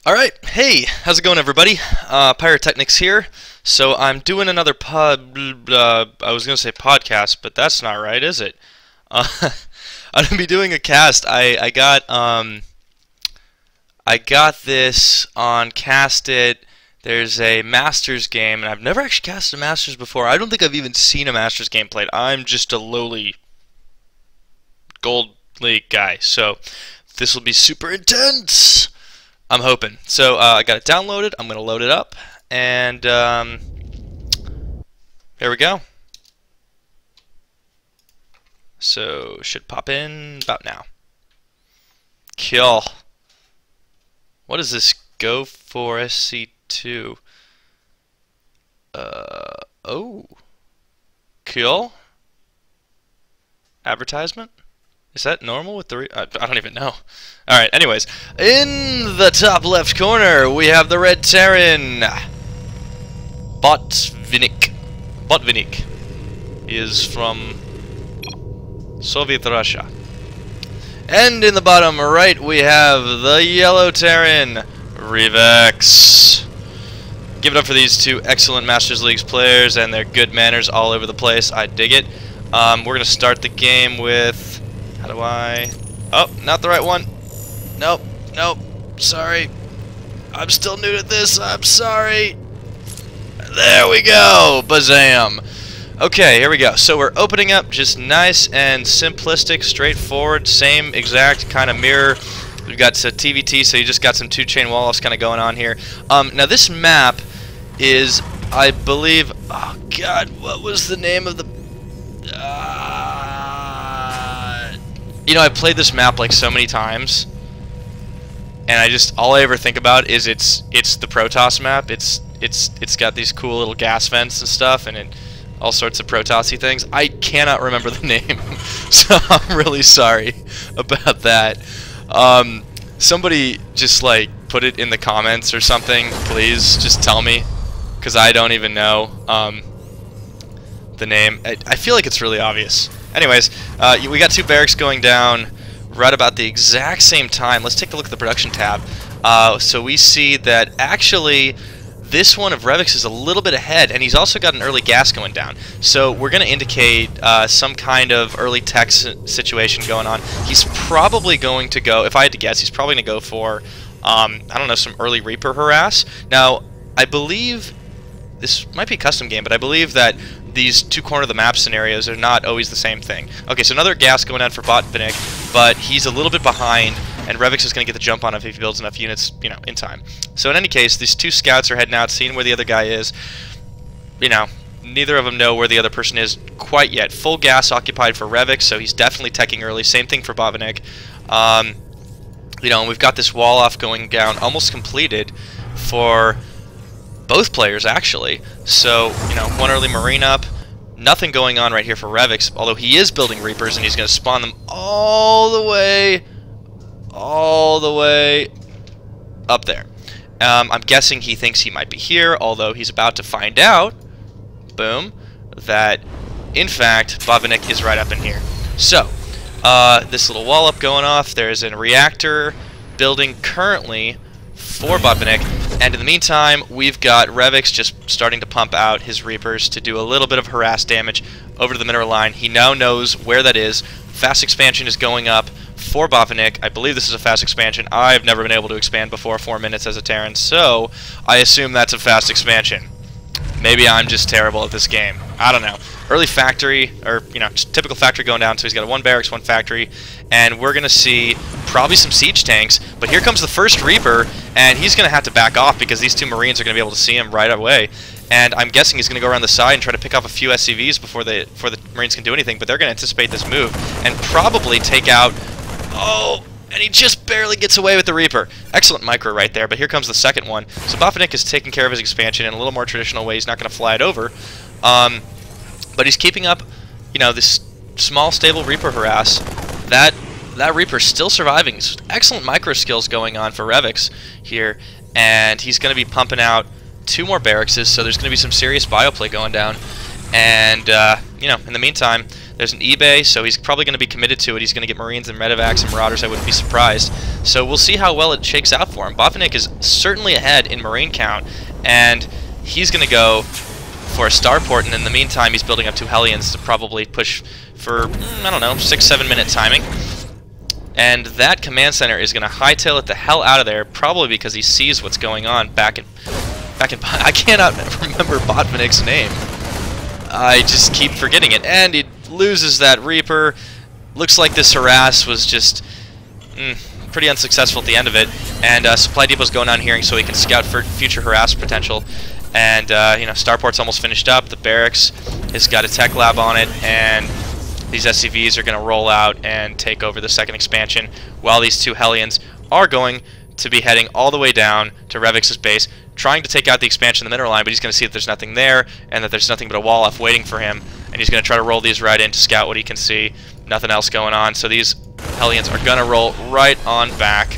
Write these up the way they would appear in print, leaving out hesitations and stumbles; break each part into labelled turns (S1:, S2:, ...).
S1: Alright, hey, how's it going everybody? Pyrotechnics here. So I'm doing another I was going to say podcast, but that's not right, is it? Uh, I'm going to be doing a cast. I got this on Cast It. There's a Masters game, and I've never actually casted a Masters before. I don't think I've even seen a Masters game played. I'm just a lowly Gold League guy, so this will be super intense. I'm hoping. So I got it downloaded. I'm going to load it up. And there we go. So should pop in about now. Kill. What does this go for SC2? Oh. Kill. Advertisement? Is that normal with the I don't even know. Alright, anyways. In the top left corner, we have the Red Terran. Botvinnik. Botvinnik. He is from Soviet Russia. And in the bottom right, we have the Yellow Terran. REVEX. Give it up for these two excellent Masters Leagues players and their good manners all over the place. I dig it. We're going to start the game with... How do I... Oh, not the right one. Nope, nope, sorry. I'm still new to this, I'm sorry. There we go, bazam. Okay, here we go. So we're opening up just nice and simplistic, straightforward, same exact kind of mirror. We've got TvT, so you just got some two-chain wall-offs kind of going on here. Now this map is, I believe... Oh, God, what was the name of the... You know, I played this map like so many times, and all I ever think about is it's the Protoss map. It's got these cool little gas vents and stuff, and all sorts of Protoss-y things. I cannot remember the name, so I'm really sorry about that. Somebody just like put it in the comments or something, please. Just tell me, because I don't even know the name. I feel like it's really obvious. Anyways, we got two barracks going down right about the exact same time. Let's take a look at the production tab. So we see that actually this one of REVEX is a little bit ahead, and he's also got an early gas going down. So we're going to indicate some kind of early tech situation going on. He's probably going to go, if I had to guess, he's probably going to go for, I don't know, some early Reaper harass. Now, I believe, this might be a custom game, but I believe that these two corner of the map scenarios are not always the same thing. Okay, so another gas going down for Botvinnik, but he's a little bit behind, and REVEX is going to get the jump on him if he builds enough units, you know, in time. So in any case, these two scouts are heading out, seeing where the other guy is. You know, neither of them know where the other person is quite yet. Full gas occupied for REVEX, so he's definitely teching early. Same thing for Botvinnik. You know, and we've got this wall off going down, almost completed for both players actually. So, you know, one early Marine up. Nothing going on right here for REVEX, although he is building Reapers, and he's going to spawn them all the way up there. I'm guessing he thinks he might be here, although he's about to find out, boom, that in fact Botvinnik is right up in here. So, this little wall up going off. There's a reactor building currently for Botvinnik, and in the meantime, we've got REVEX just starting to pump out his Reapers to do a little bit of harass damage over to the mineral line. He now knows where that is. Fast expansion is going up for Botvinnik. I believe this is a fast expansion. I've never been able to expand before 4 minutes as a Terran, so I assume that's a fast expansion. Maybe I'm just terrible at this game. I don't know. Early factory, or, you know, just typical factory going down, so he's got one barracks, one factory, and we're going to see probably some siege tanks, but here comes the first Reaper, and he's going to have to back off because these two Marines are going to be able to see him right away, and I'm guessing he's going to go around the side and try to pick off a few SCVs before the Marines can do anything, but they're going to anticipate this move and probably take out... Oh! And he just barely gets away with the Reaper. Excellent micro right there, but here comes the second one. So Botvinnik is taking care of his expansion in a little more traditional way. He's not going to fly it over. But he's keeping up, you know, this small, stable Reaper harass. That Reaper's still surviving. Excellent micro skills going on for REVEX here. And he's going to be pumping out 2 more barracks, so there's going to be some serious bioplay going down. And, you know, in the meantime, There's an eBay, so he's probably going to be committed to it. He's going to get Marines and Medevacs and Marauders. I wouldn't be surprised. So we'll see how well it shakes out for him. Botvinnik is certainly ahead in Marine count, and he's going to go for a starport, and in the meantime he's building up 2 Hellions to probably push for, I don't know, 6-7 minute timing. And that command center is going to hightail it the hell out of there, probably because he sees what's going on back in I cannot remember Botvinnik's name. I just keep forgetting it, and he loses that Reaper. Looks like this harass was just pretty unsuccessful at the end of it, and supply depot's going on here so he can scout for future harass potential. And you know, starport's almost finished up. The barracks has got a tech lab on it, and these SCVs are going to roll out and take over the second expansion, while these 2 Hellions are going to be heading all the way down to REVEX's base, trying to take out the expansion in the mineral line, but he's going to see that there's nothing there, and that there's nothing but a wall off waiting for him, and he's going to try to roll these right in to scout what he can see. Nothing else going on, so these Hellions are going to roll right on back.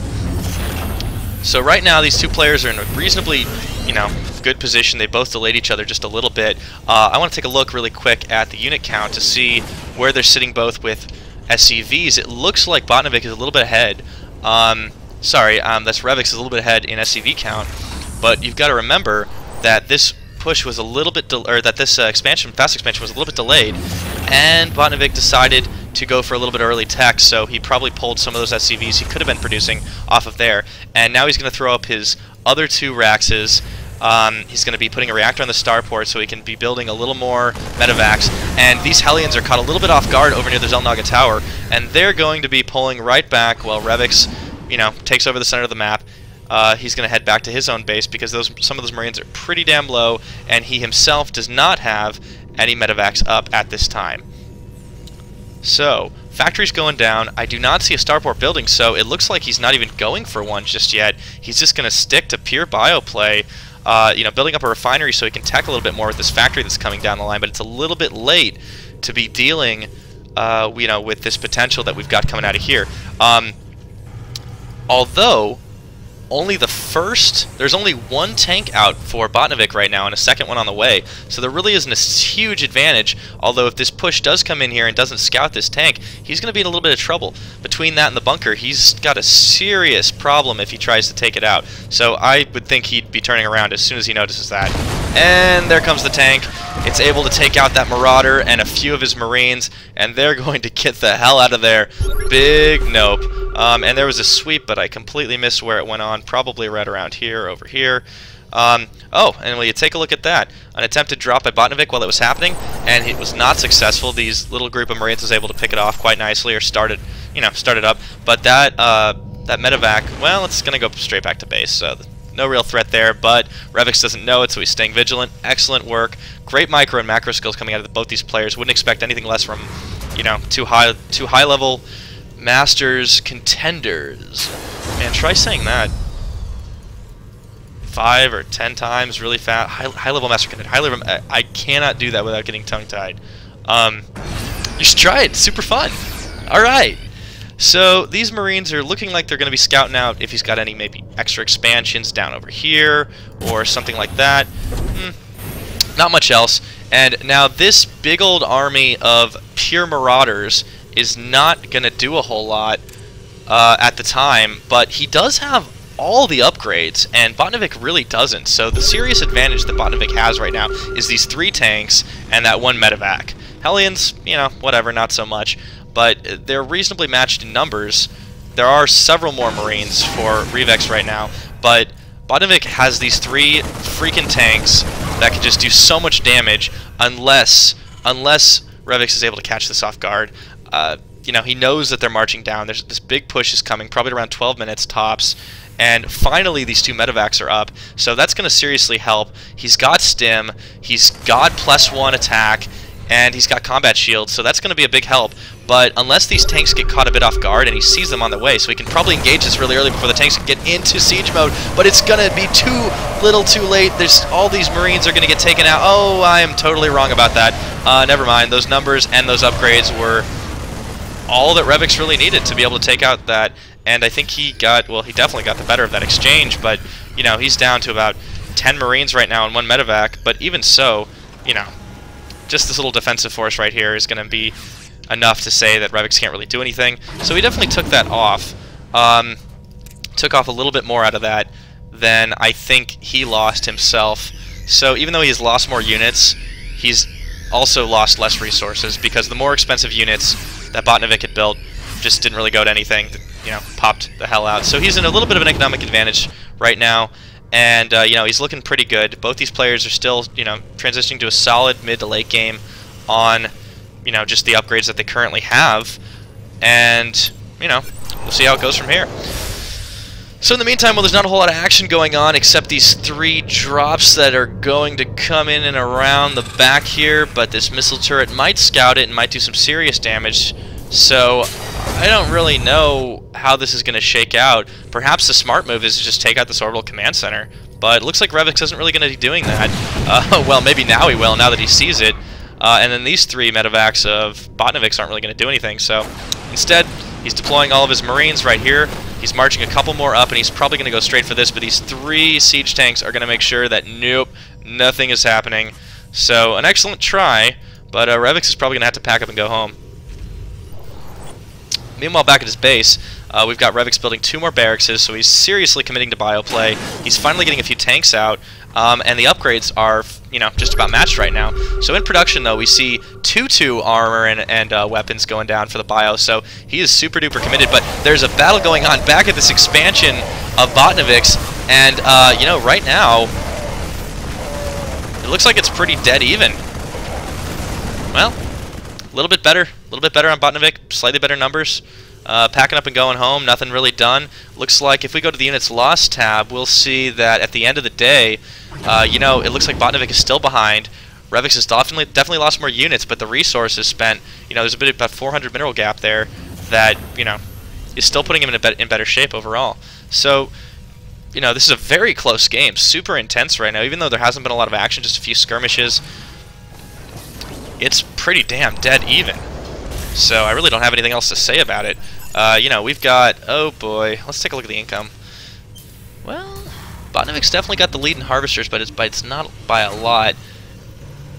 S1: So right now, these 2 players are in a reasonably, you know, good position. They both delayed each other just a little bit. I want to take a look really quick at the unit count to see where they're sitting both with SCVs. It looks like Botvinnik is a little bit ahead. That's REVEX is a little bit ahead in SCV count, but you've got to remember that this push was a little bit, that this fast expansion was a little bit delayed, and Botvinnik decided to go for a little bit early tech, so he probably pulled some of those SCVs he could have been producing off of there, and now he's going to throw up his other 2 Raxes. He's going to be putting a reactor on the starport so he can be building a little more Medevacs, and these Hellions are caught a little bit off guard over near the Zelnaga Tower, and they're going to be pulling right back while REVEX, you know, takes over the center of the map. He's going to head back to his own base because some of those Marines are pretty damn low, and he himself does not have any Medevacs up at this time. So, factory's going down. I do not see a starport building, so it looks like he's not even going for one just yet. He's just going to stick to pure bio play, you know, building up a refinery so he can tech a little bit more with this factory that's coming down the line, but it's a little bit late to be dealing, you know, with this potential that we've got coming out of here. Although there's only 1 tank out for Botvinnik right now and a second one on the way, so there really isn't a huge advantage, although if this push does come in here and doesn't scout this tank, he's going to be in a little bit of trouble. Between that and the bunker, he's got a serious problem if he tries to take it out, so I would think he'd be turning around as soon as he notices that. And there comes the tank. It's able to take out that Marauder and a few of his Marines, and they're going to get the hell out of there. Big nope. And there was a sweep, but I completely missed where it went on. Probably right around here, over here. Oh, and will you take a look at that? An attempted drop by Botvinnik while it was happening, and it was not successful. These little group of Marines was able to pick it off quite nicely, or start it up. But that medevac, well, it's going to go straight back to base, so no real threat there, but REVEX doesn't know it, so he's staying vigilant. Excellent work. Great micro and macro skills coming out of both these players. Wouldn't expect anything less from, you know, two high-level Masters contenders. Man, try saying that 5 or 10 times really fast. High-level Master contender. I cannot do that without getting tongue-tied. You should try it. It's super fun. All right. So these Marines are looking like they're going to be scouting out if he's got any maybe extra expansions down over here or something like that. Not much else. And now this big old army of pure Marauders is not going to do a whole lot at the time, but he does have all the upgrades, and Botvinnik really doesn't. So the serious advantage that Botvinnik has right now is these 3 tanks and that 1 medevac. Hellions, you know, whatever, not so much. But they're reasonably matched in numbers. There are several more Marines for REVEX right now, but Botvinnik has these 3 freaking tanks that can just do so much damage unless REVEX is able to catch this off guard. You know, he knows that they're marching down. There's this big push is coming, probably around 12 minutes tops. And finally, these 2 medevacs are up, so that's going to seriously help. He's got stim, he's got +1 attack, and he's got combat shield, so that's going to be a big help. But unless these tanks get caught a bit off guard, and he sees them on the way, so he can probably engage this really early before the tanks can get into siege mode, but it's going to be too little too late. There's all these Marines are going to get taken out. Oh, I am totally wrong about that. Never mind. Those numbers and those upgrades were all that REVEX really needed to be able to take out that, and I think he got, well, he definitely got the better of that exchange, but, you know, he's down to about 10 Marines right now and 1 medevac, but even so, you know, just this little defensive force right here is going to be enough to say that REVEX can't really do anything. So he definitely took that off. Took off a little bit more out of that than I think he lost himself. So even though he's lost more units, he's also lost less resources, because the more expensive units that Botvinnik had built just didn't really go to anything, you know, popped the hell out. So he's in a little bit of an economic advantage right now, and you know, he's looking pretty good. Both these players are still, you know, transitioning to a solid mid to late game on, you know, just the upgrades that they currently have, and you know, we'll see how it goes from here. So in the meantime, well, there's not a whole lot of action going on except these 3 drops that are going to come in and around the back here, but this missile turret might scout it and might do some serious damage. So I don't really know how this is going to shake out. Perhaps the smart move is to just take out this orbital command center, but it looks like REVEX isn't really going to be doing that. Well, maybe now he will, now that he sees it. And then these 3 medevacs of Botvinnik aren't really going to do anything, so instead he's deploying all of his Marines right here. He's marching a couple more up, and he's probably going to go straight for this, but these 3 siege tanks are going to make sure that, nope, nothing is happening. So, an excellent try, but REVEX is probably going to have to pack up and go home. Meanwhile, back at his base, we've got REVEX building 2 more barracks, so he's seriously committing to bioplay. He's finally getting a few tanks out, and the upgrades are, you know, just about matched right now. So in production, though, we see 2 armor and weapons going down for the bio, so he is super duper committed. But there's a battle going on back at this expansion of Botvinnik's, and you know, right now it looks like it's pretty dead even. Well, a little bit better on Botvinnik, slightly better numbers. Packing up and going home, nothing really done. Looks like if we go to the units lost tab, we'll see that at the end of the day, you know, it looks like Botvinnik is still behind. REVEX has definitely lost more units, but the resources spent, you know, there's a bit about 400 mineral gap there that, you know, is still putting him in better shape overall. So, you know, this is a very close game, super intense right now, even though there hasn't been a lot of action, just a few skirmishes. It's pretty damn dead even. So I really don't have anything else to say about it. You know, we've got, oh boy, let's take a look at the income. Well, Botvinnik's definitely got the lead in harvesters, but it's not by a lot.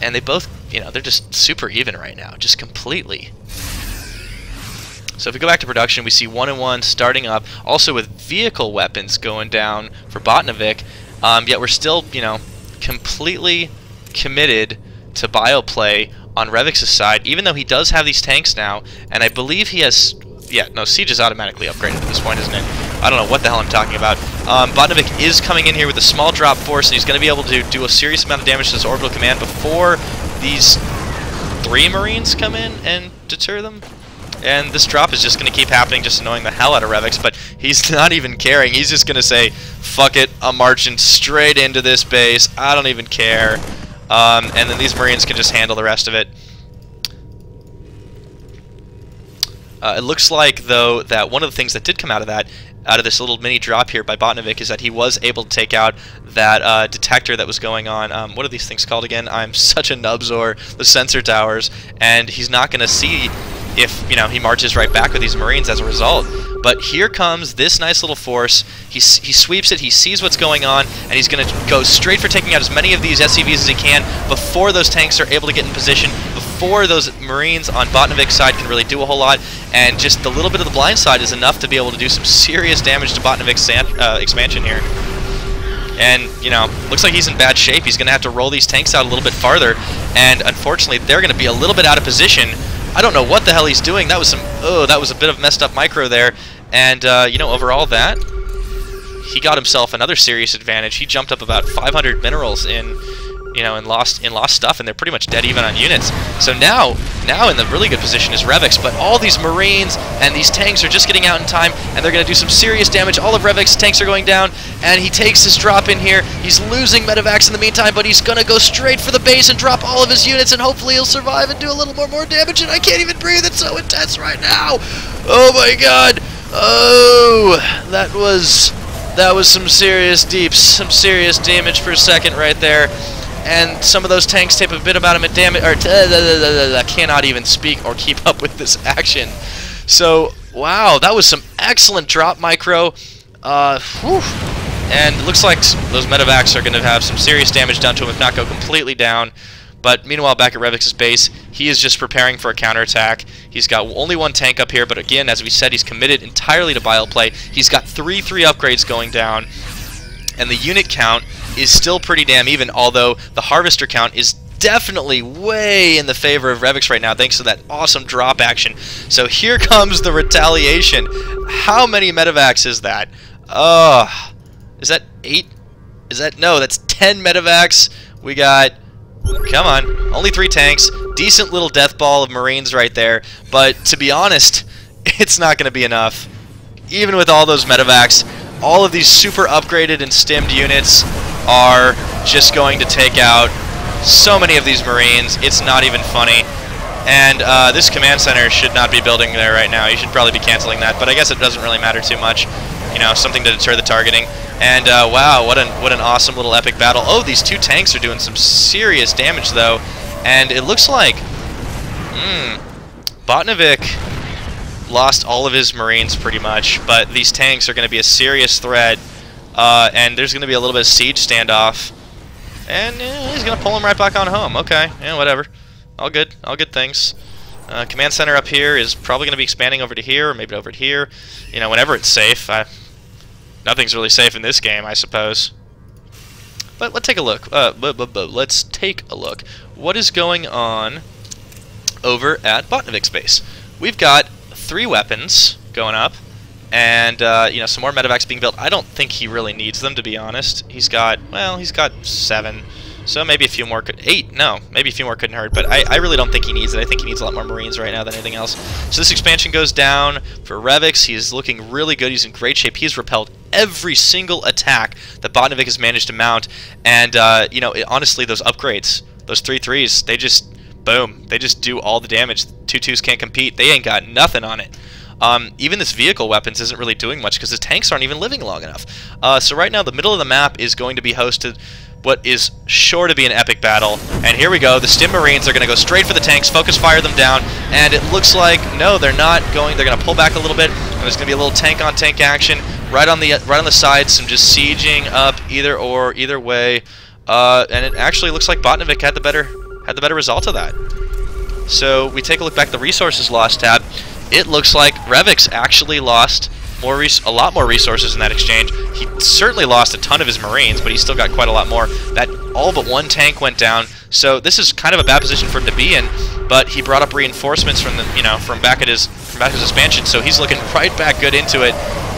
S1: And they both, you know, they're just super even right now, just completely. So if we go back to production, we see 1 and 1 starting up, also with vehicle weapons going down for Botvinnik. Yet we're still, you know, completely committed to bioplay on REVEX's side, even though he does have these tanks now, and I believe he has, yeah, no, Siege is automatically upgraded at this point, isn't it? I don't know what the hell I'm talking about. Botvinnik is coming in here with a small drop force, and he's going to be able to do a serious amount of damage to his orbital command before these 3 Marines come in and deter them. And this drop is just going to keep happening, just annoying the hell out of REVEX, but he's not even caring. He's just going to say, fuck it, I'm marching straight into this base, I don't even care. And then these Marines can just handle the rest of it. It looks like, though, that one of the things that did come out of this little mini drop here by Botvinnik is that he was able to take out that detector that was going on. What are these things called again? I'm such a nubzor. The sensor towers, and he's not going to see if, you know, he marches right back with these Marines as a result. But here comes this nice little force. He sweeps it, he sees what's going on, and he's going to go straight for taking out as many of these SCVs as he can before those tanks are able to get in position, before those Marines on Botvinnik's side can really do a whole lot, and just the little bit of the blind side is enough to be able to do some serious damage to Botvinnik's expansion here. And, you know, looks like he's in bad shape. He's going to have to roll these tanks out a little bit farther, and unfortunately they're going to be a little bit out of position. I don't know what the hell he's doing. That was some, oh, that was a bit of messed up micro there. And, you know, overall that, he got himself another serious advantage. He jumped up about 500 minerals in, you know, in lost stuff, and they're pretty much dead even on units. So now in the really good position is REVEX, but all these Marines and these tanks are just getting out in time, and they're going to do some serious damage. All of REVEX's tanks are going down, and he takes his drop in here. He's losing medevacs in the meantime, but he's going to go straight for the base and drop all of his units, and hopefully he'll survive and do a little more damage, and I can't even breathe. It's so intense right now. Oh my god. Oh, that was some serious deeps, some serious damage for a second right there. And some of those tanks take a bit about him at damage, or I cannot even speak or keep up with this action. So, wow, that was some excellent drop micro. And it looks like those medevacs are going to have some serious damage done to him, if not go completely down. But meanwhile, back at REVEX's base, he is just preparing for a counterattack. He's got only one tank up here, but again, as we said, he's committed entirely to bile play. He's got 3-3 upgrades going down, and the unit count is still pretty damn even, although the harvester count is definitely way in the favor of REVEX right now, thanks to that awesome drop action. So here comes the retaliation. How many medevacs is that? Is that 8? No, that's 10 medevacs. We got, come on, only 3 tanks. Decent little death ball of Marines right there. But to be honest, it's not going to be enough. Even with all those medevacs, all of these super upgraded and stimmed units are just going to take out so many of these Marines. It's not even funny. And this command center should not be building there right now. You should probably be canceling that. But I guess it doesn't really matter too much. You know, something to deter the targeting. And wow, what an awesome little epic battle. Oh, these 2 tanks are doing some serious damage though. And it looks like Botvinnik lost all of his Marines pretty much. But these tanks are going to be a serious threat. And there's going to be a little bit of siege standoff. And he's going to pull him right back on home. Okay, yeah, whatever. All good things. Command center up here is probably going to be expanding over to here, or maybe over to here. You know, whenever it's safe. Nothing's really safe in this game, I suppose. But let's take a look. Let's take a look. What is going on over at Botvinnik's base? We've got 3 weapons going up, and you know, some more medevacs being built. I don't think he really needs them, to be honest. He's got 7. So maybe a few more could... 8, no. Maybe a few more couldn't hurt, but I really don't think he needs it. I think he needs a lot more Marines right now than anything else. So this expansion goes down for REVEX. He's looking really good. He's in great shape. He's repelled every single attack that Botvinnik has managed to mount. And, you know, honestly, those upgrades, those 3-3s, they just... boom. They just do all the damage. 2-2s can't compete. They ain't got nothing on it. Even this vehicle weapons isn't really doing much because his tanks aren't even living long enough. So right now, the middle of the map is going to be hosted what is sure to be an epic battle. And here we go. The Stim Marines are going to go straight for the tanks, focus fire them down, and it looks like, no, they're not going. They're going to pull back a little bit, and there's going to be a little tank-on-tank action right on the side. Some just sieging up either way, and it actually looks like Botvinnik had the better result of that. So we take a look back at the resources lost tab. It looks like REVEX actually lost a lot more resources in that exchange. He certainly lost a ton of his Marines, but he still got quite a lot more. That all but 1 tank went down. So this is kind of a bad position for him to be in. But he brought up reinforcements from the from back at his expansion, so he's looking right back good into it.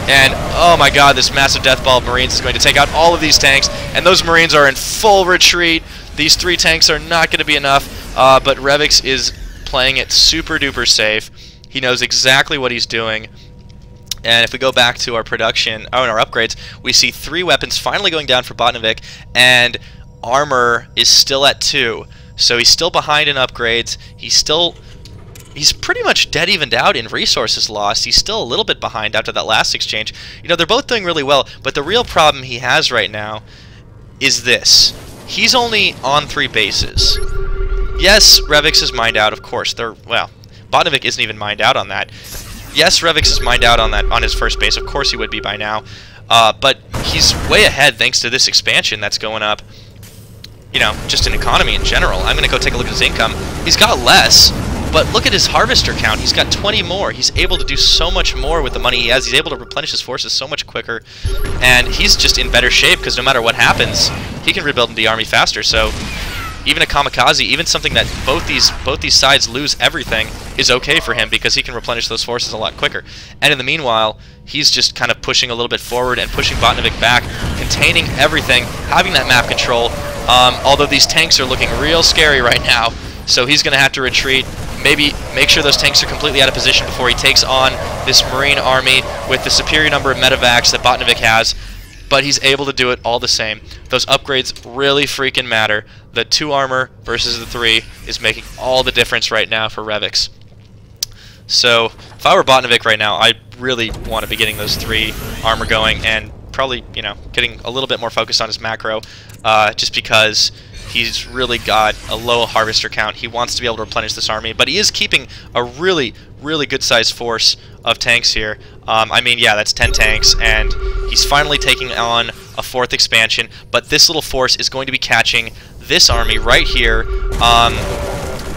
S1: And oh my God, this massive death ball of Marines is going to take out all of these tanks, and those Marines are in full retreat. These 3 tanks are not going to be enough. But REVEX is playing it super duper safe. He knows exactly what he's doing. And if we go back to our production, and our upgrades, we see 3 weapons finally going down for Botvinnik, and armor is still at 2. So he's still behind in upgrades. He's pretty much dead evened out in resources lost. He's still a little bit behind after that last exchange. You know, they're both doing really well, but the real problem he has right now is this. He's only on 3 bases. Yes, REVEX is mined out, of course. Well, Botvinnik isn't even mined out on that. Yes, REVEX is mined out on his first base. Of course he would be by now. But he's way ahead thanks to this expansion that's going up. You know, just in economy in general. I'm going to go take a look at his income. He's got less, but look at his harvester count. He's got 20 more. He's able to do so much more with the money he has. He's able to replenish his forces so much quicker. And he's just in better shape because no matter what happens, he can rebuild the army faster. So even a kamikaze, even something that both these sides lose everything, is okay for him because he can replenish those forces a lot quicker. And in the meanwhile, he's just kind of pushing a little bit forward and pushing Botvinnik back, containing everything, having that map control. Although these tanks are looking real scary right now, so he's going to have to retreat. Maybe make sure those tanks are completely out of position before he takes on this Marine army with the superior number of medevacs that Botvinnik has. But he's able to do it all the same. Those upgrades really freaking matter. The 2 armor versus the 3 is making all the difference right now for REVEX. So if I were Botvinnik right now, I really want to be getting those 3 armor going and probably, you know, getting a little bit more focused on his macro, just because he's really got a low harvester count. He wants to be able to replenish this army, but he is keeping a really good sized force of tanks here. I mean, yeah, that's 10 tanks, and he's finally taking on a 4th expansion, but this little force is going to be catching this army right here.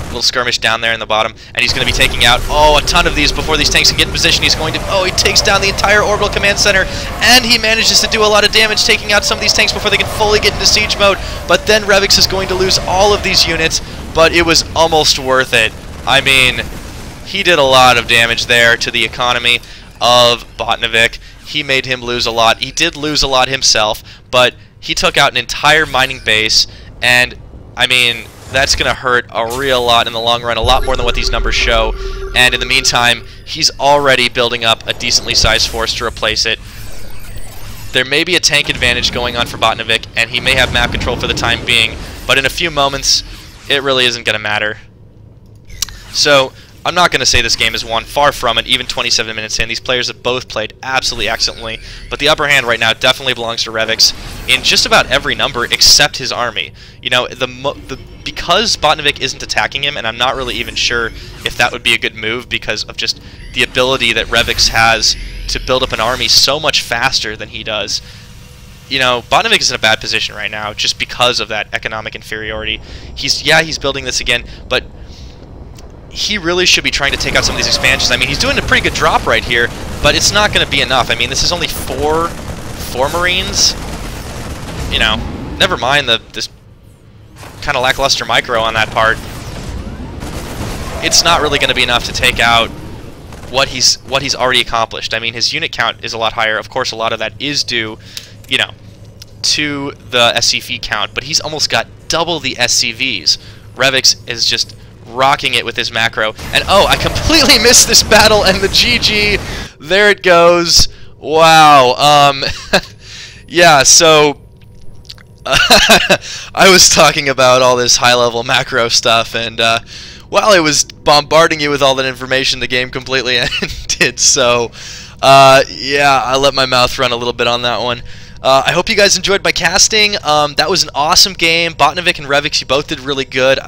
S1: Little skirmish down there in the bottom, and he's going to be taking out, a ton of these before these tanks can get in position. He's going to, he takes down the entire orbital command center, and he manages to do a lot of damage, taking out some of these tanks before they can fully get into siege mode. But then REVEX is going to lose all of these units, but it was almost worth it. I mean, he did a lot of damage there to the economy of Botvinnik. He made him lose a lot. He did lose a lot himself, but he took out an entire mining base, and I mean, that's going to hurt a real lot in the long run, a lot more than what these numbers show. And in the meantime, he's already building up a decently sized force to replace it. There may be a tank advantage going on for Botvinnik, and he may have map control for the time being, but in a few moments, it really isn't going to matter. So, I'm not going to say this game is won, far from it, even 27 minutes in. These players have both played absolutely excellently, but the upper hand right now definitely belongs to REVEX in just about every number except his army. You know, because Botvinnik isn't attacking him, and I'm not really even sure if that would be a good move because of just the ability that REVEX has to build up an army so much faster than he does. You know, Botvinnik is in a bad position right now just because of that economic inferiority. He's building this again, but he really should be trying to take out some of these expansions. I mean, he's doing a pretty good drop right here, but it's not going to be enough. I mean, this is only four Marines. You know, never mind this kind of lackluster micro on that part. It's not really going to be enough to take out what he's already accomplished. I mean, his unit count is a lot higher. Of course, a lot of that is due, you know, to the SCV count, but he's almost got double the SCVs. REVEX is just rocking it with his macro. And I completely missed this battle, and the GG, there it goes. Wow. Yeah, so I was talking about all this high-level macro stuff, and while I was bombarding you with all that information, the game completely ended. So yeah, I let my mouth run a little bit on that one. I hope you guys enjoyed my casting. That was an awesome game. Botvinnik and REVEX, you both did really good.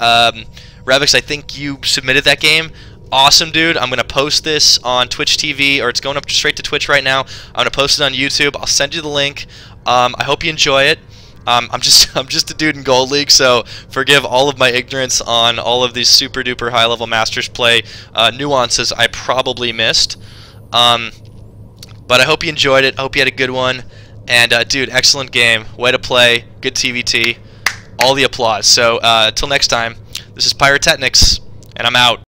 S1: REVEX, I think you submitted that game. Awesome, dude. I'm going to post this on Twitch TV, or it's going up straight to Twitch right now. I'm going to post it on YouTube. I'll send you the link. I hope you enjoy it. I'm just a dude in Gold League, so forgive all of my ignorance on all of these super duper high level Masters play nuances I probably missed. But I hope you enjoyed it. I hope you had a good one. And dude, excellent game. Way to play. Good TvT. All the applause. So till next time, this is Pyrotechnics, and I'm out.